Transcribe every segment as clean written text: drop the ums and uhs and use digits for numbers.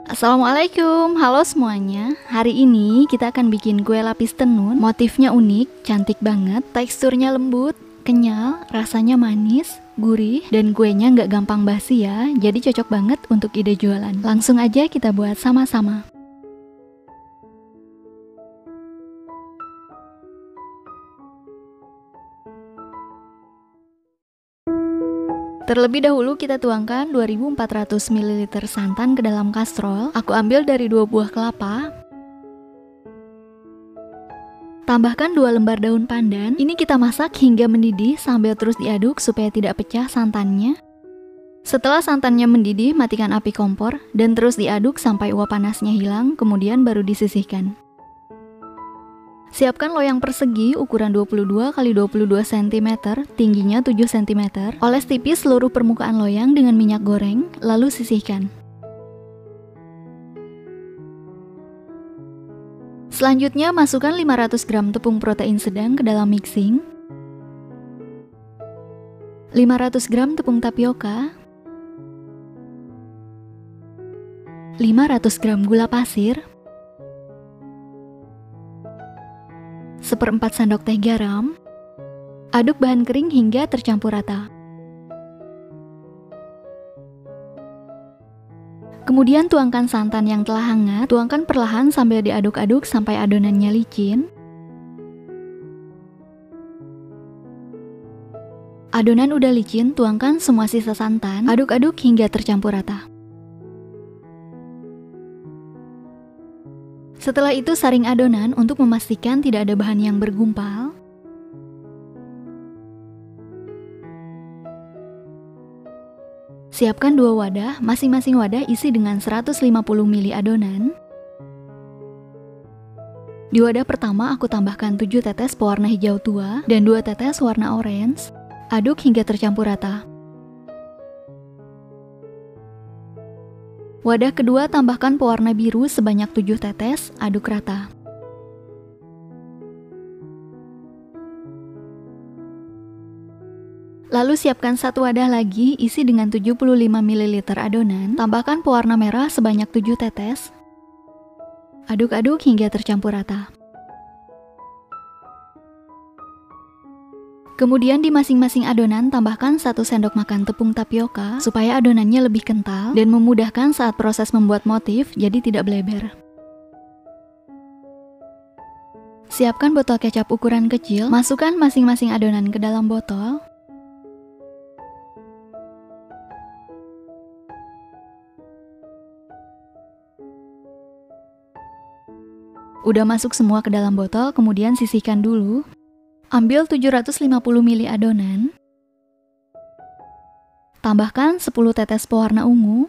Assalamualaikum, halo semuanya. Hari ini kita akan bikin kue lapis tenun. Motifnya unik, cantik banget, teksturnya lembut, kenyal, rasanya manis, gurih, dan kuenya nggak gampang basi ya. Jadi cocok banget untuk ide jualan. Langsung aja kita buat sama-sama. Terlebih dahulu kita tuangkan 2400 ml santan ke dalam kastrol. Aku ambil dari 2 buah kelapa. Tambahkan 2 lembar daun pandan. Ini kita masak hingga mendidih sambil terus diaduk supaya tidak pecah santannya. Setelah santannya mendidih, matikan api kompor dan terus diaduk sampai uap panasnya hilang, kemudian baru disisihkan. Siapkan loyang persegi ukuran 22 x 22 cm, tingginya 7 cm. Oles tipis seluruh permukaan loyang dengan minyak goreng, lalu sisihkan. Selanjutnya masukkan 500 gram tepung protein sedang ke dalam mixing, 500 gram tepung tapioka, 500 gram gula pasir, 1/4 sendok teh garam. Aduk bahan kering hingga tercampur rata. Kemudian tuangkan santan yang telah hangat. Tuangkan perlahan sambil diaduk-aduk sampai adonannya licin. Adonan udah licin, tuangkan semua sisa santan. Aduk-aduk hingga tercampur rata. Setelah itu saring adonan untuk memastikan tidak ada bahan yang bergumpal. Siapkan 2 wadah, masing-masing wadah isi dengan 150 ml adonan. Di wadah pertama aku tambahkan 7 tetes pewarna hijau tua dan 2 tetes warna orange. Aduk hingga tercampur rata. Wadah kedua tambahkan pewarna biru sebanyak 7 tetes, aduk rata. Lalu siapkan satu wadah lagi isi dengan 75 ml adonan, tambahkan pewarna merah sebanyak 7 tetes. Aduk-aduk hingga tercampur rata. Kemudian di masing-masing adonan tambahkan 1 sendok makan tepung tapioka supaya adonannya lebih kental dan memudahkan saat proses membuat motif, jadi tidak bleber. Siapkan botol kecap ukuran kecil, masukkan masing-masing adonan ke dalam botol. Udah masuk semua ke dalam botol, kemudian sisihkan dulu. Ambil 750 ml adonan. Tambahkan 10 tetes pewarna ungu.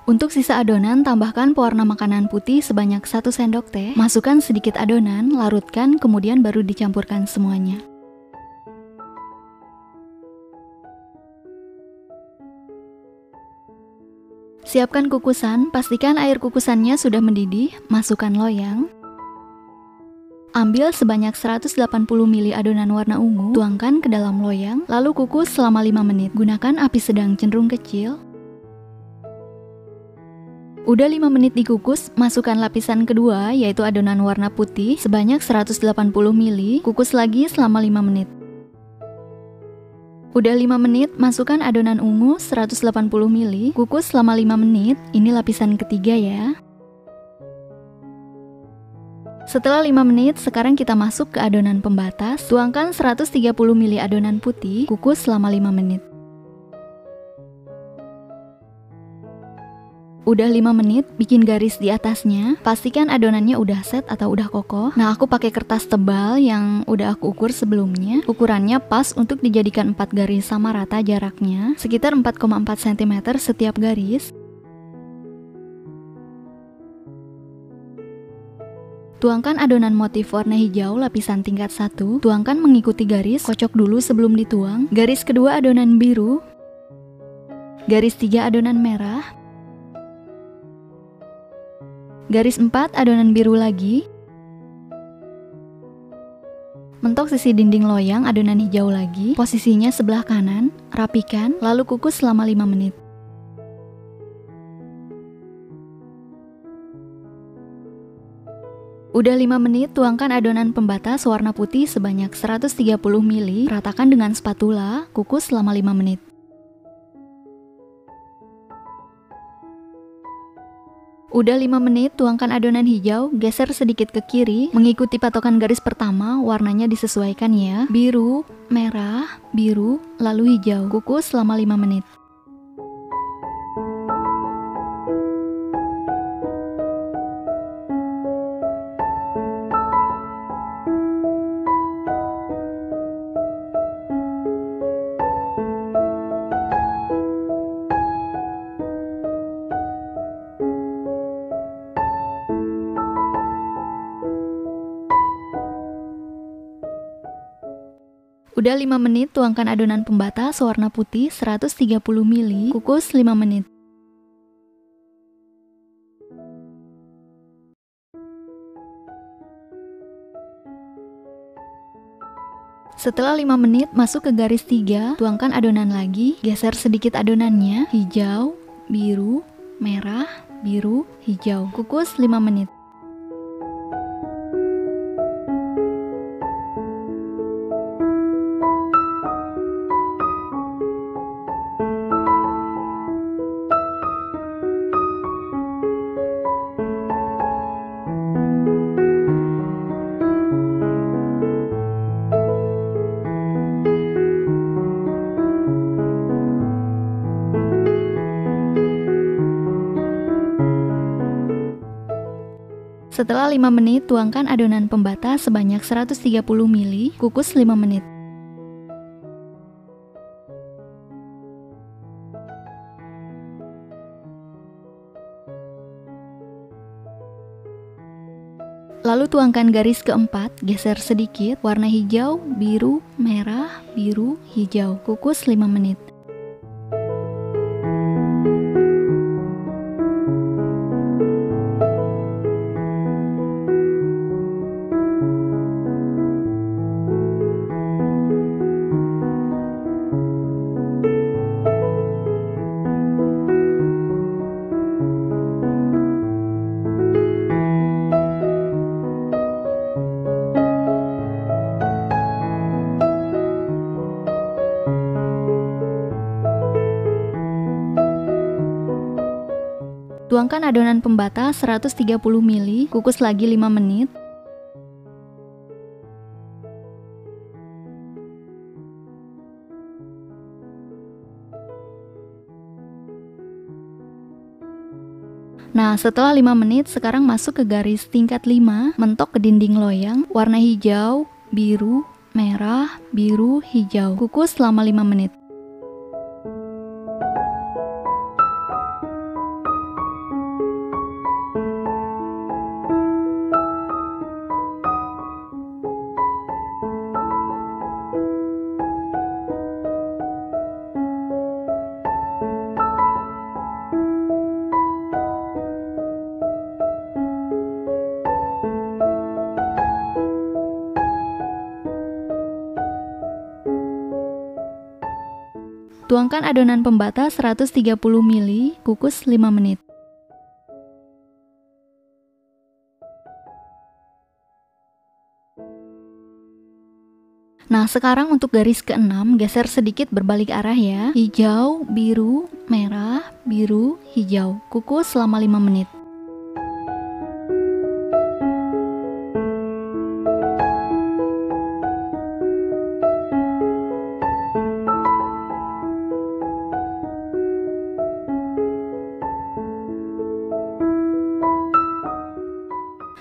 Untuk sisa adonan, tambahkan pewarna makanan putih sebanyak 1 sendok teh. Masukkan sedikit adonan, larutkan, kemudian baru dicampurkan semuanya. Siapkan kukusan, pastikan air kukusannya sudah mendidih, masukkan loyang. Ambil sebanyak 180 ml adonan warna ungu, tuangkan ke dalam loyang, lalu kukus selama 5 menit. Gunakan api sedang cenderung kecil. Udah 5 menit dikukus, masukkan lapisan kedua, yaitu adonan warna putih sebanyak 180 ml, kukus lagi selama 5 menit. Udah 5 menit, masukkan adonan ungu 180 ml, kukus selama 5 menit, ini lapisan ketiga ya. Setelah 5 menit, sekarang kita masuk ke adonan pembatas. Tuangkan 130 ml adonan putih, kukus selama 5 menit. Udah 5 menit, bikin garis di atasnya. Pastikan adonannya udah set atau udah kokoh. Nah, aku pakai kertas tebal yang udah aku ukur sebelumnya. Ukurannya pas untuk dijadikan 4 garis sama rata jaraknya, sekitar 4,4 cm setiap garis. Tuangkan adonan motif warna hijau lapisan tingkat 1. Tuangkan mengikuti garis, kocok dulu sebelum dituang. Garis kedua adonan biru. Garis 3 adonan merah. Garis 4 adonan biru lagi. Mentok sisi dinding loyang adonan hijau lagi, posisinya sebelah kanan, rapikan, lalu kukus selama 5 menit. Udah 5 menit, tuangkan adonan pembatas warna putih sebanyak 130 ml, ratakan dengan spatula, kukus selama 5 menit. Udah 5 menit, tuangkan adonan hijau, geser sedikit ke kiri, mengikuti patokan garis pertama, warnanya disesuaikan ya. Biru, merah, biru, lalu hijau. Kukus selama 5 menit. Udah 5 menit, tuangkan adonan pembatas warna putih 130 ml, kukus 5 menit. Setelah 5 menit, masuk ke garis 3, tuangkan adonan lagi, geser sedikit adonannya, hijau, biru, merah, biru, hijau. Kukus 5 menit. Setelah 5 menit, tuangkan adonan pembatas sebanyak 130 ml, kukus 5 menit. Lalu tuangkan garis keempat, geser sedikit, warna hijau, biru, merah, biru, hijau. Kukus 5 menit. Tuangkan adonan pembatas 130 ml, kukus lagi 5 menit. Nah, setelah 5 menit, sekarang masuk ke garis tingkat 5, mentok ke dinding loyang, warna hijau, biru, merah, biru, hijau. Kukus selama 5 menit. Tuangkan adonan pembatas 130 ml, kukus 5 menit. Nah, sekarang untuk garis ke-6, geser sedikit berbalik arah ya. Hijau, biru, merah, biru, hijau. Kukus selama 5 menit.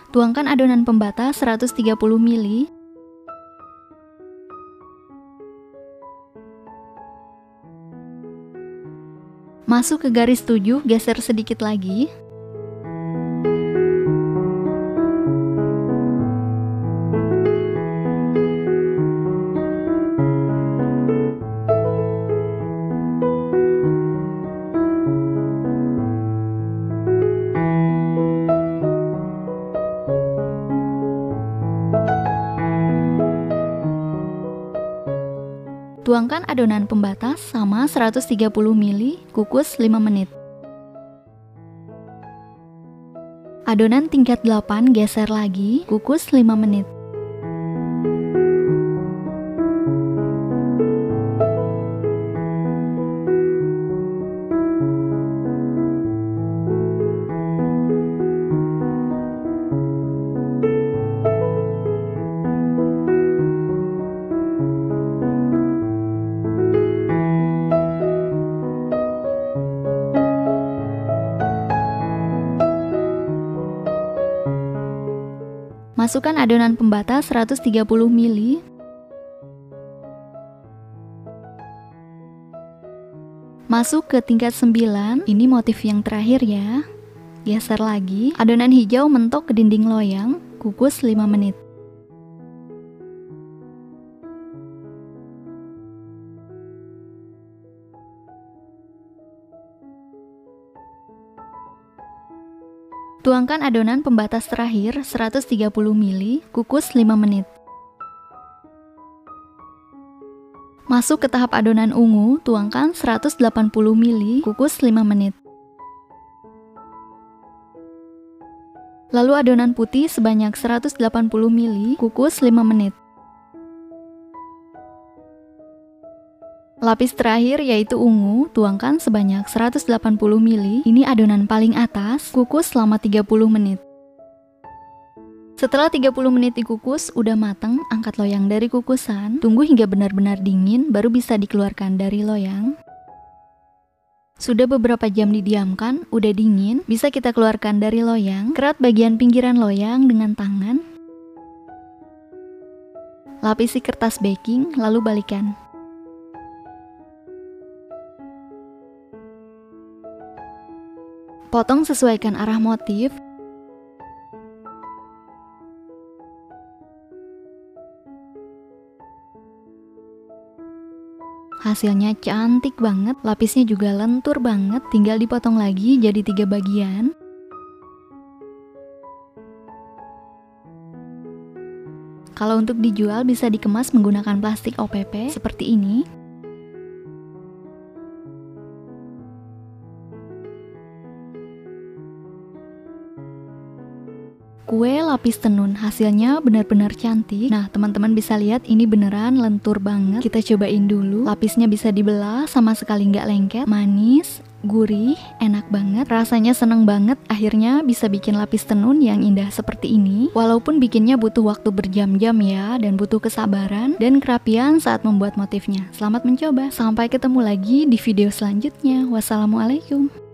Tuangkan adonan pembatas 130 ml. Masuk ke garis 7, geser sedikit lagi. Tuangkan adonan pembatas sama 130 ml, kukus 5 menit. Adonan tingkat 8 geser lagi, kukus 5 menit. Masukkan adonan pembatas 130 ml. Masuk ke tingkat 9, ini motif yang terakhir ya. Geser lagi, adonan hijau mentok ke dinding loyang, kukus 5 menit. Tuangkan adonan pembatas terakhir 130 ml, kukus 5 menit. Masuk ke tahap adonan ungu, tuangkan 180 ml, kukus 5 menit. Lalu adonan putih sebanyak 180 ml, kukus 5 menit. Lapis terakhir yaitu ungu, tuangkan sebanyak 180 ml, ini adonan paling atas, kukus selama 30 menit. Setelah 30 menit dikukus, udah mateng, angkat loyang dari kukusan, tunggu hingga benar-benar dingin, baru bisa dikeluarkan dari loyang. Sudah beberapa jam didiamkan, udah dingin, bisa kita keluarkan dari loyang, kerat bagian pinggiran loyang dengan tangan. Lapisi kertas baking, lalu balikan. Potong sesuaikan arah motif. Hasilnya cantik banget, lapisnya juga lentur banget, tinggal dipotong lagi jadi 3 bagian. Kalau untuk dijual bisa dikemas menggunakan plastik OPP seperti ini. Kue lapis tenun hasilnya benar-benar cantik. Nah, teman-teman bisa lihat ini beneran lentur banget. Kita cobain dulu. Lapisnya bisa dibelah, sama sekali nggak lengket, manis, gurih, enak banget. Rasanya seneng banget. Akhirnya bisa bikin lapis tenun yang indah seperti ini. Walaupun bikinnya butuh waktu berjam-jam ya, dan butuh kesabaran dan kerapian saat membuat motifnya. Selamat mencoba. Sampai ketemu lagi di video selanjutnya. Wassalamualaikum.